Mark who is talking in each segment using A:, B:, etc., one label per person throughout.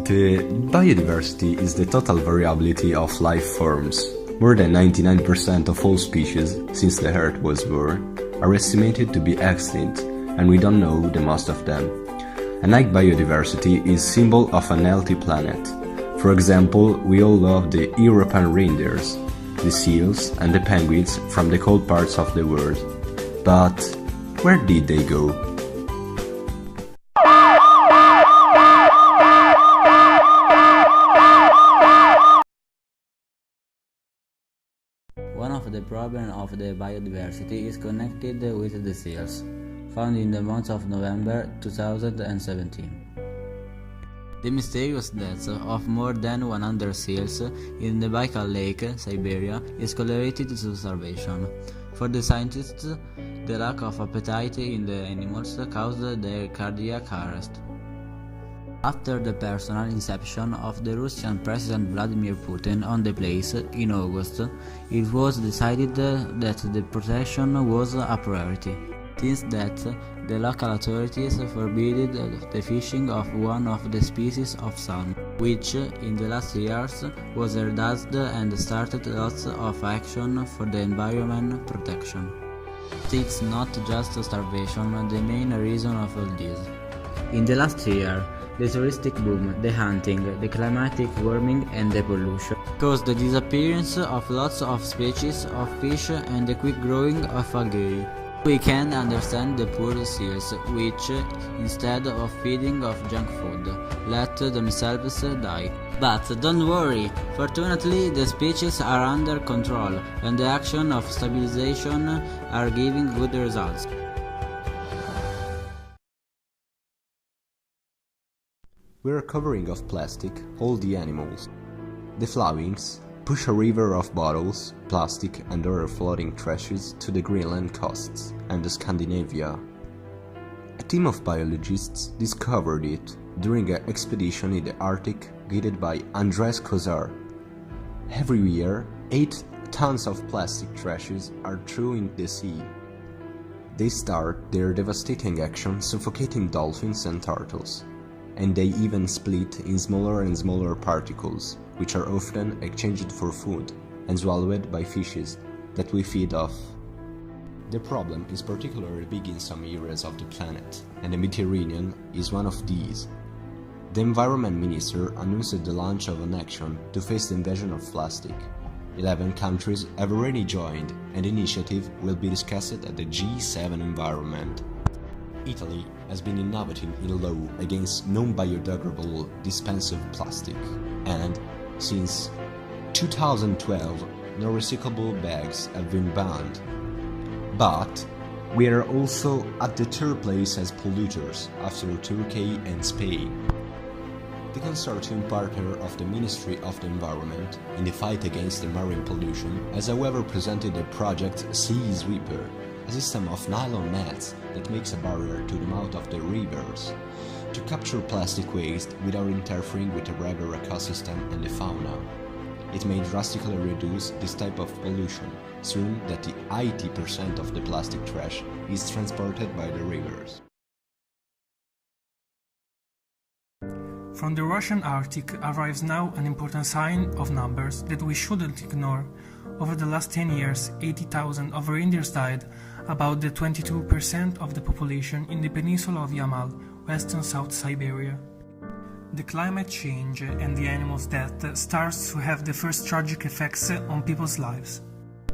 A: The biodiversity is the total variability of life forms. More than 99% of all species, since the Earth was born, are estimated to be extinct, and we don't know the most of them. And high biodiversity is symbol of an healthy planet. For example, we all love the European reindeers, the seals and the penguins from the cold parts of the world. But where did they go?
B: One of the problems of the biodiversity is connected with the seals, found in the month of November 2017. The mysterious death of more than 100 seals in the Baikal Lake, Siberia, is correlated to starvation. For the scientists, the lack of appetite in the animals caused their cardiac arrest. After the personal inception of the Russian President Vladimir Putin on the place in August, it was decided that the protection was a priority. Since that, the local authorities forbade the fishing of one of the species of salmon, which in the last years was harassed and started lots of action for the environment protection. It's not just starvation the main reason of all this. In the last year, the touristic boom, the hunting, the climatic warming and the pollution caused the disappearance of lots of species of fish and the quick growing of algae. We can understand the poor seals, which, instead of feeding of junk food, let themselves die. But don't worry, fortunately the species are under control and the action of stabilization are giving good results.
A: We are covering of plastic all the animals. The flyings push a river of bottles, plastic and other floating trashes to the Greenland coasts and the Scandinavia. A team of biologists discovered it during an expedition in the Arctic guided by Andres Kozar. Every year, 8 tons of plastic trashes are thrown in the sea. They start their devastating action suffocating dolphins and turtles, and they even split in smaller and smaller particles, which are often exchanged for food and swallowed by fishes that we feed off. The problem is particularly big in some areas of the planet, and the Mediterranean is one of these. The Environment Minister announced the launch of an action to face the invasion of plastic. 11 countries have already joined, and the initiative will be discussed at the G7 Environment. Italy has been innovating in law against non-biodegradable dispensable plastic, and since 2012 no recyclable bags have been banned. But we are also at the third place as polluters after Turkey and Spain. The consortium partner of the Ministry of the Environment in the fight against the marine pollution has however presented the project Sea Sweeper, a system of nylon nets that makes a barrier to the mouth of the rivers, to capture plastic waste without interfering with the river ecosystem and the fauna. It may drastically reduce this type of pollution, soon that the 80% of the plastic trash is transported by the rivers.
C: From the Russian Arctic arrives now an important sign of numbers that we shouldn't ignore. Over the last 10 years, 80,000 of reindeers died, about the 22% of the population in the peninsula of Yamal, western South Siberia. The climate change and the animals' death starts to have the first tragic effects on people's lives.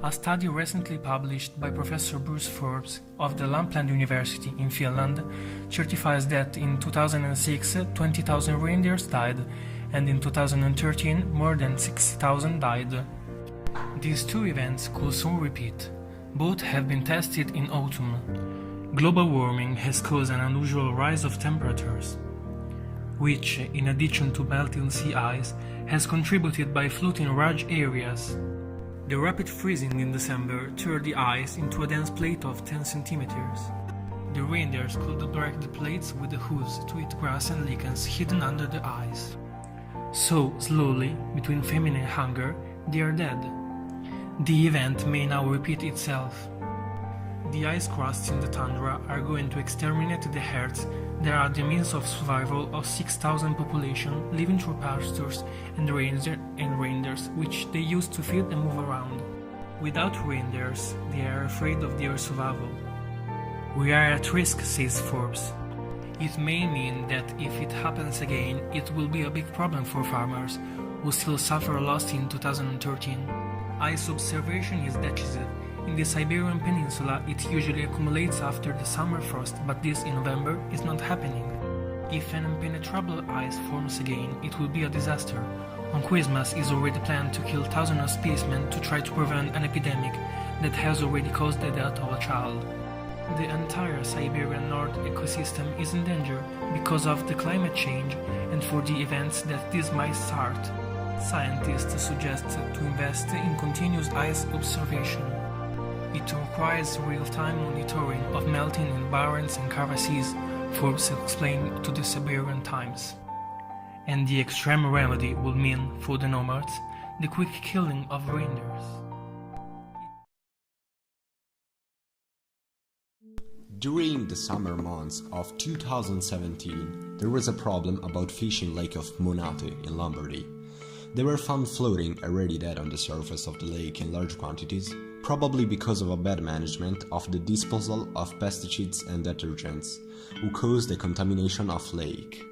C: A study recently published by Professor Bruce Forbes of the Lapland University in Finland certifies that in 2006 20,000 reindeers died, and in 2013 more than 60,000 died. These two events could soon repeat. Both have been tested in autumn. Global warming has caused an unusual rise of temperatures, which, in addition to melting sea ice, has contributed by flooding large areas. The rapid freezing in December turned the ice into a dense plate of 10 centimeters. The reindeers could break the plates with the hooves to eat grass and lichens hidden under the ice. So, slowly, between famine and hunger, they are dead. The event may now repeat itself. the ice crusts in the tundra are going to exterminate the herds that are the means of survival of 6,000 population living through pastures and reindeers which they use to feed and move around. Without reindeers, they are afraid of their survival. We are at risk, says Forbes. It may mean that if it happens again, it will be a big problem for farmers, who still suffer a loss in 2013. Ice observation is decisive. In the Siberian Peninsula, it usually accumulates after the summer frost, but this in November is not happening. If an impenetrable ice forms again, it will be a disaster. On Christmas is already planned to kill thousands of spacemen to try to prevent an epidemic that has already caused the death of a child. The entire Siberian North ecosystem is in danger because of the climate change and for the events that this might start. Scientists suggest to invest in continuous ice observation. It requires real-time monitoring of melting in Barents and Kara seas, Forbes explained to the Siberian Times. And the extreme remedy will mean, for the nomads, the quick killing of reindeers.
A: During the summer months of 2017, there was a problem about fish in Lake of Monate in Lombardy. They were found floating already dead on the surface of the lake in large quantities, probably because of a bad management of the disposal of pesticides and detergents, who caused the contamination of lake.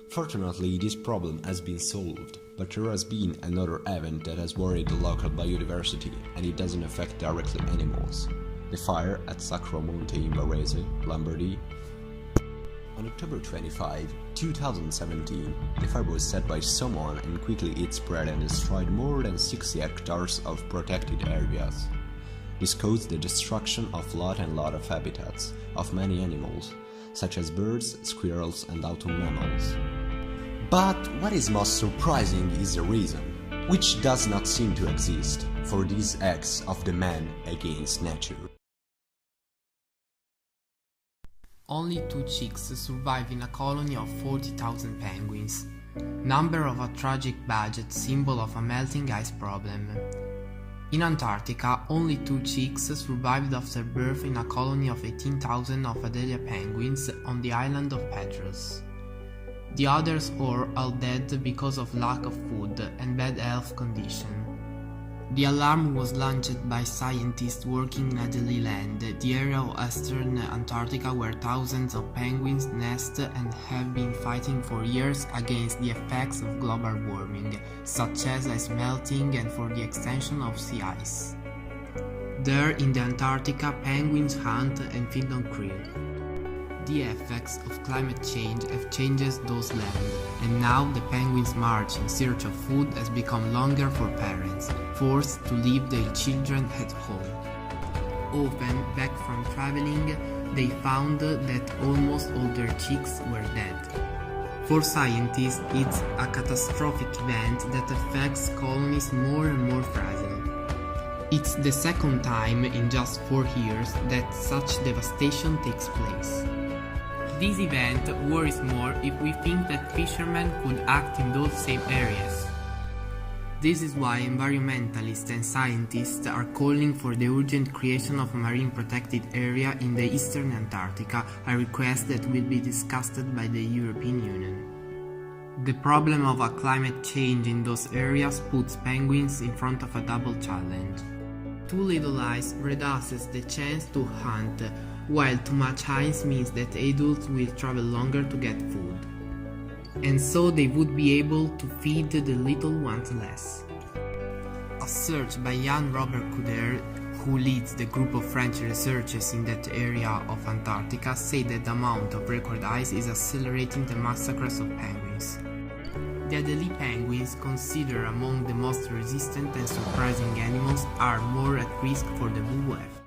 A: Fortunately, this problem has been solved, but there has been another event that has worried the local biodiversity, and it doesn't affect directly animals. The fire at Sacro Monte in Varese, Lombardy. On October 25, 2017, the fire was set by someone and quickly it spread and destroyed more than 60 hectares of protected areas. This caused the destruction of lot of habitats of many animals, such as birds, squirrels and autumn mammals. But what is most surprising is the reason, which does not seem to exist, for these acts of the man against nature.
D: Only 2 chicks survive in a colony of 40,000 penguins. Number of a tragic budget, symbol of a melting ice problem. In Antarctica, only 2 chicks survived after birth in a colony of 18,000 of Adelia penguins on the island of Petros. The others are all dead because of lack of food and bad health condition. The alarm was launched by scientists working in Adelie Land, the area of eastern Antarctica where thousands of penguins nest and have been fighting for years against the effects of global warming, such as ice melting and for the extension of sea ice. There in the Antarctica, penguins hunt and feed on krill. The effects of climate change have changed those lands, and now the penguins' march in search of food has become longer for parents, forced to leave their children at home. Often, back from traveling, they found that almost all their chicks were dead. For scientists, it's a catastrophic event that affects colonies more and more fragile. It's the second time in just 4 years that such devastation takes place. This event worries more if we think that fishermen could act in those same areas. This is why environmentalists and scientists are calling for the urgent creation of a marine protected area in the eastern Antarctica, a request that will be discussed by the European Union. The problem of a climate change in those areas puts penguins in front of a double challenge. Too little ice reduces the chance to hunt, while too much ice means that adults will travel longer to get food. And so they would be able to feed the little ones less. A search by Jan-Robert Couder, who leads the group of French researchers in that area of Antarctica, say that the amount of record ice is accelerating the massacres of penguins. The Adelie penguins, considered among the most resistant and surprising animals, are more at risk for the WWF.